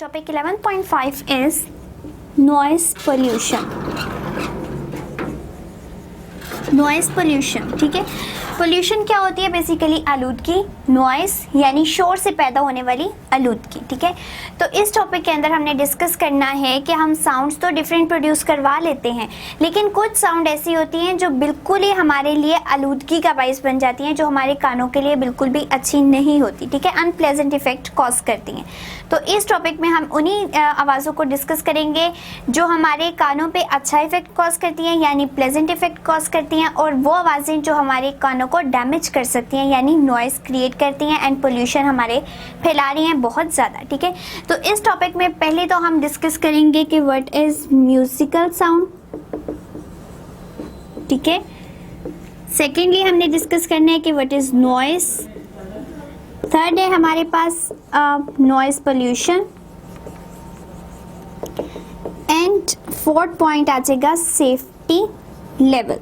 Topic 11.5 is noise pollution. Noise pollution, ठीक है। Pollution क्या होती है? बेसिकली आलूदगी, नॉइस यानी शोर से पैदा होने वाली आलूदगी, ठीक है। तो इस टॉपिक के अंदर हमने डिस्कस करना है कि हम साउंड्स तो डिफरेंट प्रोड्यूस करवा लेते हैं, लेकिन कुछ साउंड ऐसी होती हैं जो बिल्कुल ही हमारे लिए आलूदगी का बाइस बन जाती हैं, जो हमारे कानों के लिए बिल्कुल भी अच्छी नहीं होती, ठीक है, अनप्लेजेंट इफेक्ट कॉज करती हैं। तो इस टॉपिक में हम उन्हीं आवाज़ों को डिस्कस करेंगे जो हमारे कानों पे अच्छा इफेक्ट कॉज करती हैं, यानी प्लेजेंट इफेक्ट कॉज करती हैं, और वो आवाज़ें जो हमारे कानों को डैमेज कर सकती हैं, यानी नॉइस क्रिएट करती हैं एंड पोल्यूशन हमारे फैला रही हैं बहुत ज़्यादा, ठीक है। तो इस टॉपिक में पहले तो हम डिस्कस करेंगे कि व्हाट इज़ म्यूजिकल साउंड, ठीक है। सेकेंडली हमने डिस्कस करना है कि व्हाट इज़ नॉइस। थर्ड है हमारे पास noise pollution, and fourth point आ जाएगा सेफ्टी लेवल।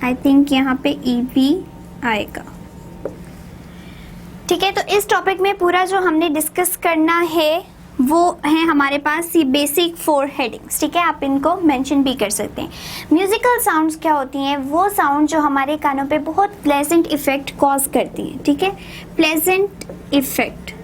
आई थिंक यहाँ पे ईवी आएगा, ठीक है। तो इस टॉपिक में पूरा जो हमने डिस्कस करना है वो है हमारे पास ये बेसिक 4 हेडिंग्स, ठीक है। आप इनको मेंशन भी कर सकते हैं। म्यूजिकल साउंड्स क्या होती हैं? वो साउंड जो हमारे कानों पे बहुत प्लेजेंट इफेक्ट कॉज करती हैं, ठीक है। प्लेजेंट इफेक्ट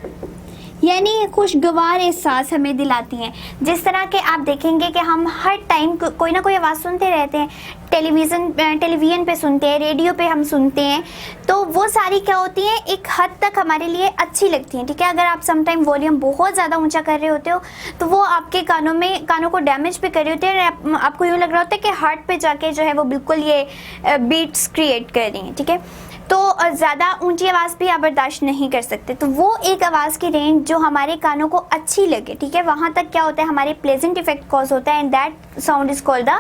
यानी खुशगवार एहसास हमें दिलाती हैं। जिस तरह के आप देखेंगे कि हम हर टाइम कोई ना कोई आवाज़ सुनते रहते हैं, टेलीविज़न पे सुनते हैं, रेडियो पे हम सुनते हैं, तो वो सारी क्या होती हैं, एक हद तक हमारे लिए अच्छी लगती हैं, ठीक है। अगर आप समटाइम वॉल्यूम बहुत ज़्यादा ऊंचा कर रहे होते हो तो वो आपके कानों को डैमेज भी कर रही होती है, और आपको यूँ लग रहा होता है कि हार्ट पे जाके जो है वो बिल्कुल ये बीट्स क्रिएट कर रही हैं, ठीक है। तो ज़्यादा ऊंची आवाज़ भी आप बर्दाश्त नहीं कर सकते, तो वो एक आवाज़ की रेंज जो हमारे कानों को अच्छी लगे, ठीक है, वहाँ तक क्या होता है, हमारे प्लेजेंट इफेक्ट कॉज होता है, and that sound is called the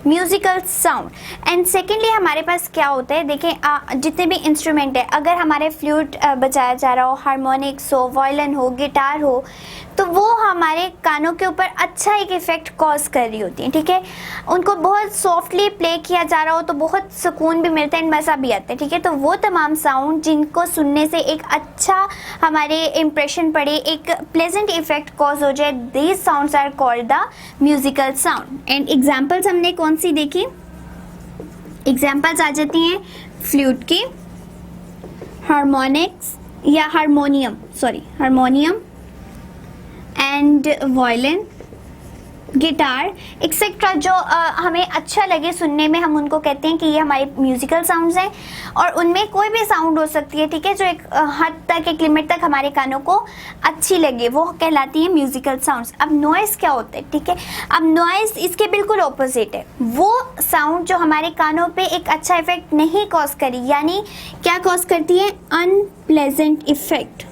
musical sound. And secondly हमारे पास क्या होता है, देखें जितने भी इंस्ट्रूमेंट है, अगर हमारे फ्लूट बजाया जा रहा हो, हारमोनिक्स हो, वायलिन हो, गिटार हो, तो वो हमारे कानों के ऊपर अच्छा एक इफेक्ट कॉज कर रही होती है, ठीक है। उनको बहुत सॉफ्टली प्ले किया जा रहा हो तो बहुत सुकून भी मिलता है, मज़ा भी आता है, ठीक है। तो वो तमाम साउंड जिनको सुनने से एक अच्छा हमारे इम्प्रेशन पड़े, एक प्लेजेंट इफेक्ट कॉज हो जाए, these sounds are called the musical sound. And examples हमने कौन सी देखी? एग्जाम्पल्स आ जाती हैं फ्लूट की, हारमोनिक्स या harmonium and violin, guitar etcetera, जो हमें अच्छा लगे सुनने में, हम उनको कहते हैं कि ये हमारे म्यूजिकल साउंड्स हैं। और उनमें कोई भी साउंड हो सकती है, ठीक है, जो एक हद तक, एक लिमिट तक हमारे कानों को अच्छी लगे, वो कहलाती है म्यूजिकल साउंड्स। अब नॉइस क्या होता है, ठीक है। अब नॉइस इसके बिल्कुल ऑपोजिट है, वो साउंड जो हमारे कानों पे एक अच्छा इफेक्ट नहीं कॉज करी, यानी क्या कॉज करती है, अनप्लेजेंट इफेक्ट।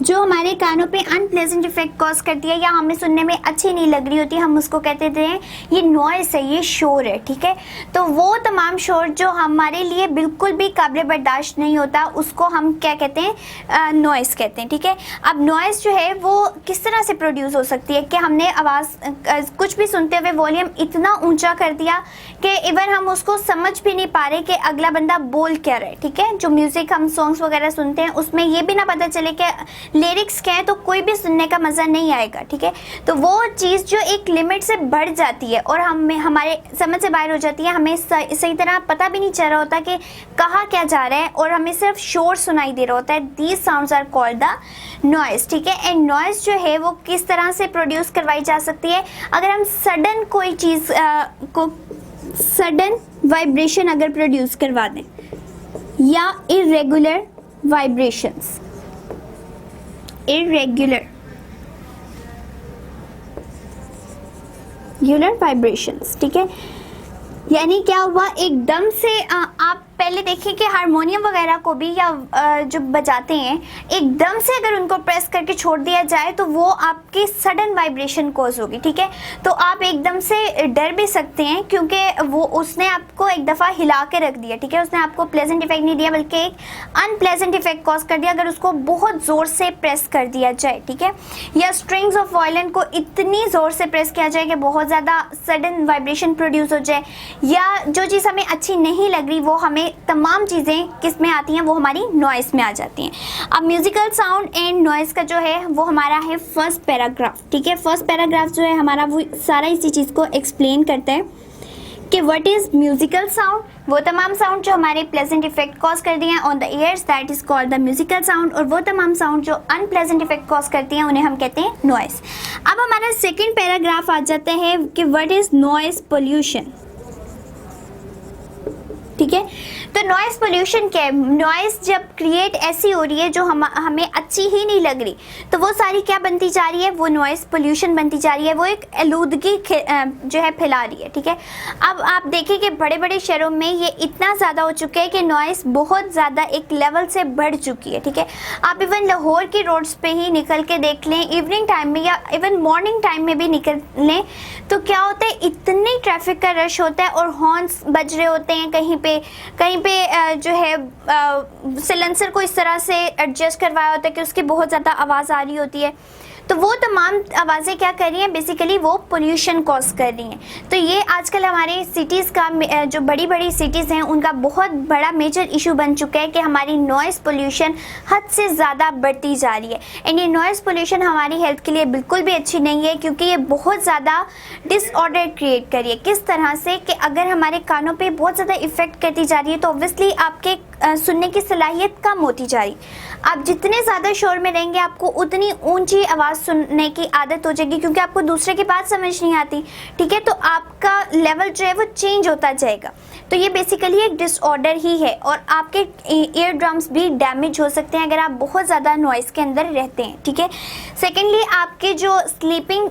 जो हमारे कानों पे अनप्लेजेंट इफेक्ट कॉज करती है या हमें सुनने में अच्छी नहीं लग रही होती, हम उसको कहते हैं ये नॉइस है, ये शोर है, ठीक है। तो वो तमाम शोर जो हमारे लिए बिल्कुल भी काबिल बर्दाश्त नहीं होता, उसको हम क्या कहते हैं, नॉइस कहते हैं, ठीक है। अब नॉइस जो है वो किस तरह से प्रोड्यूस हो सकती है कि हमने आवाज़ कुछ भी सुनते हुए वॉल्यूम इतना ऊंचा कर दिया कि इवन हम उसको समझ भी नहीं पा रहे कि अगला बंदा बोल क्या रहा है, ठीक है। जो म्यूज़िक हम सॉन्ग्स वगैरह सुनते हैं उसमें ये भी ना पता चले कि लिरिक्स क्या है, तो कोई भी सुनने का मज़ा नहीं आएगा, ठीक है। तो वो चीज़ जो एक लिमिट से बढ़ जाती है और हमारे समझ से बाहर हो जाती है, हमें सही तरह पता भी नहीं चल रहा होता कि कहाँ क्या जा रहा है, और हमें सिर्फ शोर सुनाई दे रहा होता है, these sounds are called the noise, ठीक है। एंड नॉइस जो है वो किस तरह से प्रोड्यूस करवाई जा सकती है, अगर हम सडन कोई चीज़ को सडन वाइब्रेशन अगर प्रोड्यूस करवा दें, या इरेगुलर वाइब्रेशंस, irregular वाइब्रेशंस, ठीक है। यानी क्या हुआ, एकदम से आप पहले देखिए कि हारमोनियम वगैरह को भी या जो बजाते हैं, एकदम से अगर उनको प्रेस करके छोड़ दिया जाए तो वो आपकी सडन वाइब्रेशन कॉज होगी, ठीक है। तो आप एकदम से डर भी सकते हैं क्योंकि वो उसने आपको एक दफ़ा हिला के रख दिया, ठीक है। उसने आपको प्लेजेंट इफेक्ट नहीं दिया बल्कि एक अनप्लेजेंट इफेक्ट कॉज कर दिया अगर उसको बहुत ज़ोर से प्रेस कर दिया जाए, ठीक है। या स्ट्रिंग्स ऑफ वायलिन को इतनी ज़ोर से प्रेस किया जाए कि बहुत ज़्यादा सडन वाइब्रेशन प्रोड्यूस हो जाए, या जो चीज़ हमें अच्छी नहीं लग रही वो हमें तमाम चीज़ें किस में आती हैं, वो हमारी नॉइस में आ जाती हैं। अब म्यूजिकल साउंड एंड नॉइस का जो है वो हमारा है फर्स्ट पैराग्राफ, ठीक है। फर्स्ट पैराग्राफ जो है हमारा वो सारा इसी चीज़ को एक्सप्लेन करता है कि व्हाट इज़ म्यूजिकल साउंड, वो तमाम साउंड जो हमारे प्लेजेंट इफेक्ट कॉज करती हैं on the years, that is called the musical sound, और वो तमाम साउंड जो अनप्लेजेंट इफेक्ट कॉज करती हैं उन्हें हम कहते हैं नॉइस। अब हमारा सेकंड पैराग्राफ आ जाता है कि व्हाट इज नॉइस पोल्यूशन, ठीक है। तो नॉइस पोल्यूशन क्या है? नॉइस जब क्रिएट ऐसी हो रही है जो हमें अच्छी ही नहीं लग रही, तो वो सारी क्या बनती जा रही है, वो नॉइस पोल्यूशन बनती जा रही है, वो एक आलूदगी जो है फैला रही है, ठीक है। अब आप देखिए कि बड़े बड़े शहरों में ये इतना ज़्यादा हो चुका है कि नॉइस बहुत ज़्यादा एक लेवल से बढ़ चुकी है, ठीक है। आप इवन लाहौर की रोड्स पे ही निकल के देख लें, इवनिंग टाइम में या इवन मॉर्निंग टाइम में भी निकल लें, तो क्या होता है, इतनी ट्रैफिक का रश होता है और हॉर्न्स बज रहे होते हैं, कहीं पे जो है सिलेंसर को इस तरह से एडजस्ट करवाया होता है कि उसकी बहुत ज़्यादा आवाज़ आ रही होती है। तो वो तमाम आवाज़ें क्या कर रही हैं, बेसिकली वो पोल्यूशन कॉज कर रही हैं। तो ये आजकल हमारे सिटीज़ का जो बड़ी बड़ी सिटीज़ हैं उनका बहुत बड़ा मेजर इशू बन चुका है कि हमारी नॉइस पोल्यूशन हद से ज़्यादा बढ़ती जा रही है। एंड ये नॉइस पोल्यूशन हमारी हेल्थ के लिए बिल्कुल भी अच्छी नहीं है, क्योंकि ये बहुत ज़्यादा डिसऑर्डर क्रिएट कर रही है। किस तरह से कि अगर हमारे कानों पर बहुत ज़्यादा इफ़ेक्ट करती जा रही है तो ऑब्वियसली आपके सुनने की सलाहियत कम होती जा रही। आप जितने ज़्यादा शोर में रहेंगे आपको उतनी ऊंची आवाज़ सुनने की आदत हो जाएगी, क्योंकि आपको दूसरे की बात समझ नहीं आती, ठीक है। तो आपका लेवल जो है वो चेंज होता जाएगा। तो ये बेसिकली एक डिसऑर्डर ही है, और आपके ईयर ड्रम्स भी डैमेज हो सकते हैं अगर आप बहुत ज़्यादा नॉइस के अंदर रहते हैं, ठीक है। सेकेंडली आपके जो स्लीपिंग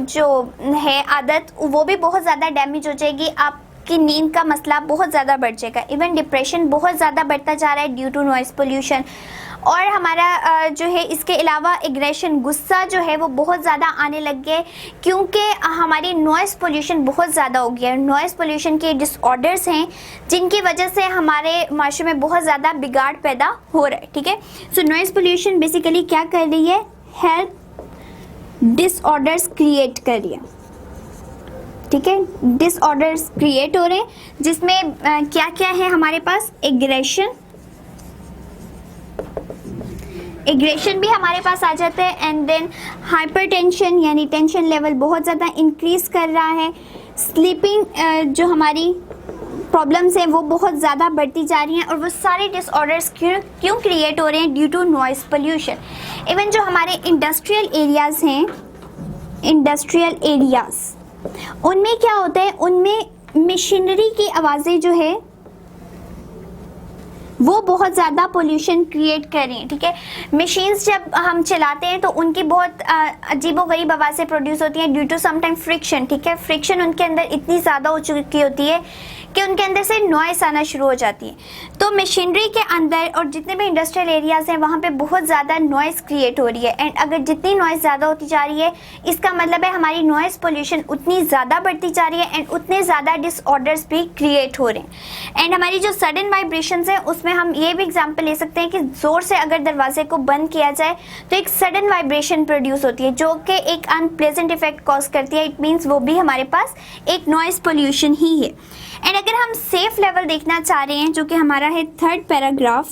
जो है आदत, वो भी बहुत ज़्यादा डैमेज हो जाएगी। आप कि नींद का मसला बहुत ज़्यादा बढ़ जाएगा। इवन डिप्रेशन बहुत ज़्यादा बढ़ता जा रहा है ड्यू टू नॉइस पोल्यूशन। और हमारा जो है इसके अलावा एग्रेशन, गुस्सा जो है वो बहुत ज़्यादा आने लग गया है, क्योंकि हमारी नॉइस पोल्यूशन बहुत ज़्यादा हो गया है। नॉइस पोल्यूशन के डिसऑर्डर्स हैं जिनकी वजह से हमारे माशरे में बहुत ज़्यादा बिगाड़ पैदा हो रहा है, ठीक है। सो नॉइस पोल्यूशन बेसिकली क्या कर रही है, हेल्थ डिसऑर्डर्स क्रिएट कर रही है, ठीक है। डिसऑर्डर्स क्रिएट हो रहे हैं जिसमें क्या क्या है हमारे पास, एग्रेशन भी हमारे पास आ जाता है। एंड देन हाइपरटेंशन, यानी टेंशन लेवल बहुत ज़्यादा इंक्रीज कर रहा है। स्लीपिंग जो हमारी प्रॉब्लम्स हैं वो बहुत ज़्यादा बढ़ती जा रही हैं, और वो सारे डिसऑर्डर्स क्यों क्रिएट हो रहे हैं, due to noise pollution. Even जो हमारे इंडस्ट्रियल एरियाज़ हैं, इंडस्ट्रियल एरियाज़, उनमें क्या होता है, उनमें मशीनरी की आवाज़ें जो है वो बहुत ज़्यादा पोल्यूशन क्रिएट कर रही हैं, ठीक है। मशीन्स जब हम चलाते हैं तो उनकी बहुत अजीबोगरीब आवाज़ें प्रोड्यूस होती हैं ड्यू टू समटाइम फ्रिक्शन, ठीक है। फ्रिक्शन उनके अंदर इतनी ज़्यादा हो चुकी होती है कि उनके अंदर से नॉइस आना शुरू हो जाती है। तो मशीनरी के अंदर और जितने भी इंडस्ट्रियल एरियाज़ हैं वहाँ पे बहुत ज़्यादा नॉइस क्रिएट हो रही है। एंड अगर जितनी नॉइस ज़्यादा होती जा रही है, इसका मतलब है हमारी नॉइस पोल्यूशन उतनी ज़्यादा बढ़ती जा रही है, एंड उतने ज़्यादा डिसऑर्डर्स भी क्रिएट हो रहे हैं। एंड हमारी जो सडन वाइब्रेशंस हैं उसमें हम ये भी एग्जाम्पल ले सकते हैं कि ज़ोर से अगर दरवाजे को बंद किया जाए तो एक सडन वाइब्रेशन प्रोड्यूस होती है जो कि एक अनप्लेजेंट इफेक्ट कॉज करती है। इट मीन्स वो भी हमारे पास एक नॉइस पोल्यूशन ही है। एंड अगर हम सेफ लेवल देखना चाह रहे हैं, जो कि हमारा है थर्ड पैराग्राफ,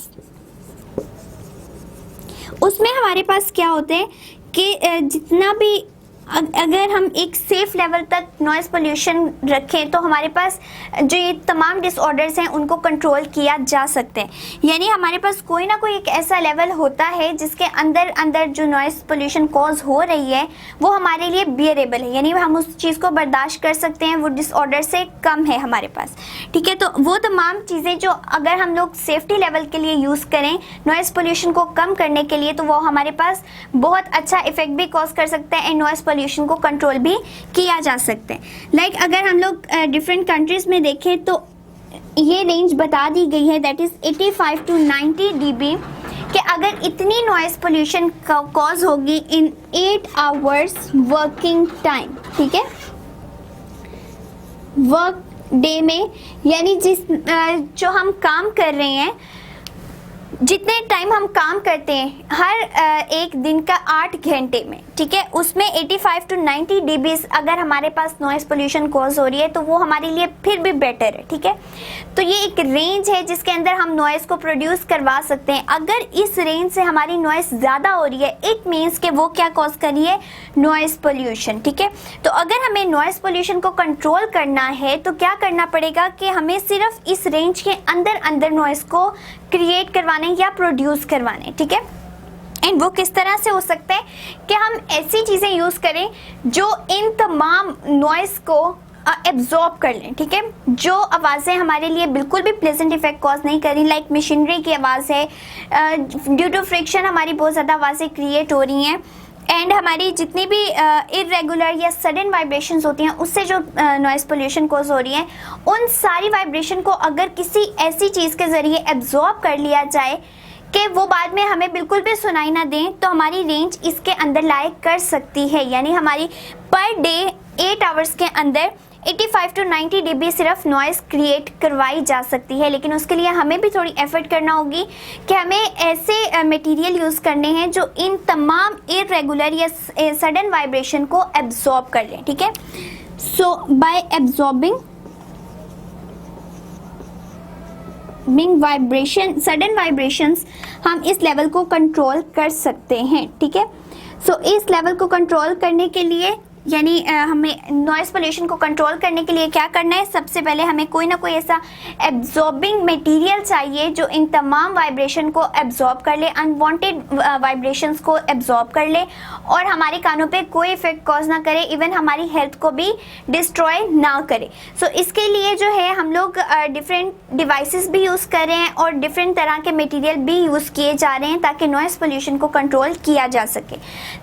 उसमें हमारे पास क्या होते हैं कि जितना भी अगर हम एक सेफ लेवल तक नॉइस पोल्यूशन रखें तो हमारे पास जो ये तमाम डिसऑर्डर्स हैं उनको कंट्रोल किया जा सकते हैं। यानी हमारे पास कोई ना कोई एक ऐसा लेवल होता है जिसके अंदर जो नॉइस पोल्यूशन कॉज हो रही है वो हमारे लिए बियरेबल है, यानी हम उस चीज़ को बर्दाश्त कर सकते हैं, वो डिसऑर्डर से कम है हमारे पास, ठीक है। तो वो तमाम चीज़ें जो अगर हम लोग सेफ्टी लेवल के लिए यूज़ करें नॉइस पोल्यूशन को कम करने के लिए, तो वो हमारे पास बहुत अच्छा इफेक्ट भी कॉज कर सकता है एंड नॉइस पोल्यूशन को कंट्रोल भी किया जा सकता है। लाइक अगर हम लोग डिफरेंट कंट्रीज में देखें तो ये रेंज बता दी गई है, दैट इज 85 to 90 dB, कि अगर इतनी नॉइस पोल्यूशन कॉज होगी इन 8 hours वर्किंग टाइम, ठीक है, वर्क डे में, यानी जिस जो हम काम कर रहे हैं जितने टाइम हम काम करते हैं हर एक दिन का 8 घंटे में, ठीक है, उसमें 85 to 90 dB अगर हमारे पास नॉइस पोल्यूशन कॉज हो रही है तो वो हमारे लिए फिर भी बेटर है, ठीक है। तो ये एक रेंज है जिसके अंदर हम नॉइस को प्रोड्यूस करवा सकते हैं। अगर इस रेंज से हमारी नॉइस ज़्यादा हो रही है इट मीन्स कि वो क्या कॉज कर रही है, नॉइस पोल्यूशन, ठीक है। तो अगर हमें नॉइस पोल्यूशन को कंट्रोल करना है तो क्या करना पड़ेगा कि हमें सिर्फ इस रेंज के अंदर अंदर नॉइस को क्रिएट करवाने या प्रोड्यूस करवाने, ठीक है। एंड वो किस तरह से हो सकता है कि हम ऐसी चीज़ें यूज़ करें जो इन तमाम नॉइस को एब्जॉर्ब कर लें, ठीक है। जो आवाज़ें हमारे लिए बिल्कुल भी प्लेजेंट इफेक्ट कॉज नहीं करी, लाइक मशीनरी की आवाज़ है, ड्यू टू फ्रिक्शन हमारी बहुत ज़्यादा आवाज़ें क्रिएट हो रही हैं, एंड हमारी जितनी भी इरेगुलर या सडन वाइब्रेशंस होती हैं उससे जो नॉइस पोल्यूशन कॉज हो रही है, उन सारी वाइब्रेशन को अगर किसी ऐसी चीज़ के ज़रिए एब्जॉर्ब कर लिया जाए कि वो बाद में हमें बिल्कुल भी सुनाई ना दें, तो हमारी रेंज इसके अंदर लाए कर सकती है। यानी हमारी पर डे 8 आवर्स के अंदर 85 to 90 dB सिर्फ नॉइस क्रिएट करवाई जा सकती है। लेकिन उसके लिए हमें भी थोड़ी एफर्ट करना होगी कि हमें ऐसे मटेरियल यूज़ करने हैं जो इन तमाम इरेगुलर या सडन वाइब्रेशन को एब्जॉर्ब कर लें, ठीक है। So by absorbing vibration, sudden vibrations, हम इस लेवल को कंट्रोल कर सकते हैं, ठीक है। सो इस लेवल को कंट्रोल करने के लिए यानी हमें नॉइस पोल्यूशन को कंट्रोल करने के लिए क्या करना है, सबसे पहले हमें कोई ना कोई ऐसा एब्जॉर्बिंग मटेरियल चाहिए जो इन तमाम वाइब्रेशन को एब्जॉर्ब कर ले, अनवांटेड वाइब्रेशंस को एब्जॉर्ब कर ले और हमारे कानों पे कोई इफेक्ट कॉज ना करे, इवन हमारी हेल्थ को भी डिस्ट्रॉय ना करे। सो इसके लिए जो है हम लोग डिफरेंट डिवाइसेस भी यूज़ कर रहे हैं और डिफरेंट तरह के मटेरियल भी यूज़ किए जा रहे हैं ताकि नॉइस पोल्यूशन को कंट्रोल किया जा सके।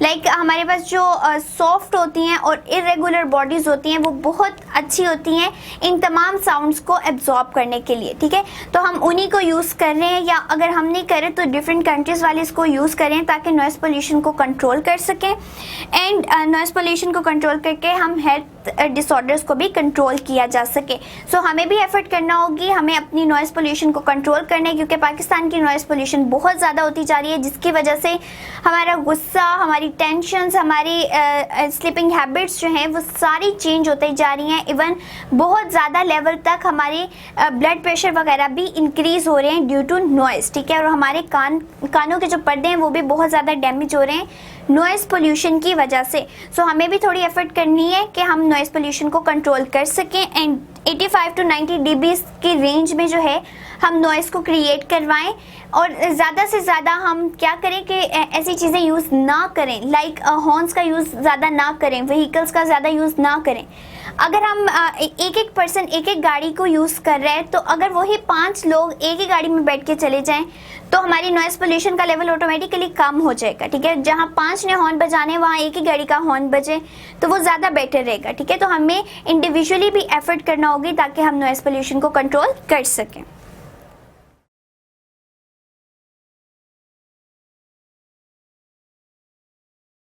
लाइक हमारे पास जो सॉफ्ट होती हैं और इरेगुलर बॉडीज होती हैं वो बहुत अच्छी होती हैं इन तमाम साउंड्स को एब्जॉर्ब करने के लिए, ठीक है। तो हम उन्हीं को यूज़ कर रहे हैं, या अगर हम नहीं करें तो डिफरेंट कंट्रीज़ वाले इसको यूज़ करें ताकि नॉइस पोल्यूशन को कंट्रोल कर सकें। एंड नॉइस पोल्यूशन को कंट्रोल करके हम हेल्थ डिसऑर्डर्स को भी कंट्रोल किया जा सके। सो हमें भी एफर्ट करना होगी, हमें अपनी नॉइस पोल्यूशन को कंट्रोल करना है क्योंकि पाकिस्तान की नॉइस पोल्यूशन बहुत ज़्यादा होती जा रही है जिसकी वजह से हमारा गुस्सा, हमारी टेंशन्स, हमारी स्लीपिंग हैबिट्स जो हैं वो सारी चेंज होती जा रही हैं। इवन बहुत ज़्यादा लेवल तक हमारे ब्लड प्रेशर वगैरह भी इंक्रीज़ हो रहे हैं ड्यू टू नॉइस, ठीक है। और हमारे कानों के जो पर्दे हैं वो भी बहुत ज़्यादा डैमेज हो रहे हैं नॉइस पोल्यूशन की वजह से। सो हमें भी थोड़ी एफर्ट करनी है कि हम नॉइस पोल्यूशन को कंट्रोल कर सकें एंड 85 to 90 dB की रेंज में जो है हम नॉइस को क्रिएट करवाएं और ज़्यादा से ज़्यादा हम क्या करें कि ऐसी चीज़ें यूज़ ना करें, लाइक हॉर्न्स का यूज़ ज़्यादा ना करें, व्हीकल्स का ज़्यादा यूज़ ना करें। अगर हम एक पर्सन एक गाड़ी को यूज़ कर रहे हैं तो अगर वही 5 लोग एक ही गाड़ी में बैठ के चले जाएं तो हमारी नॉइस पोल्यूशन का लेवल ऑटोमेटिकली कम हो जाएगा, ठीक है। जहाँ 5 ने हॉर्न बजाने वहाँ एक ही गाड़ी का हॉर्न बजे तो वो ज़्यादा बेटर रहेगा, ठीक है। तो हमें इंडिविजुअली भी एफर्ट करना होगी ताकि हम नॉइस पोल्यूशन को कंट्रोल कर सकें।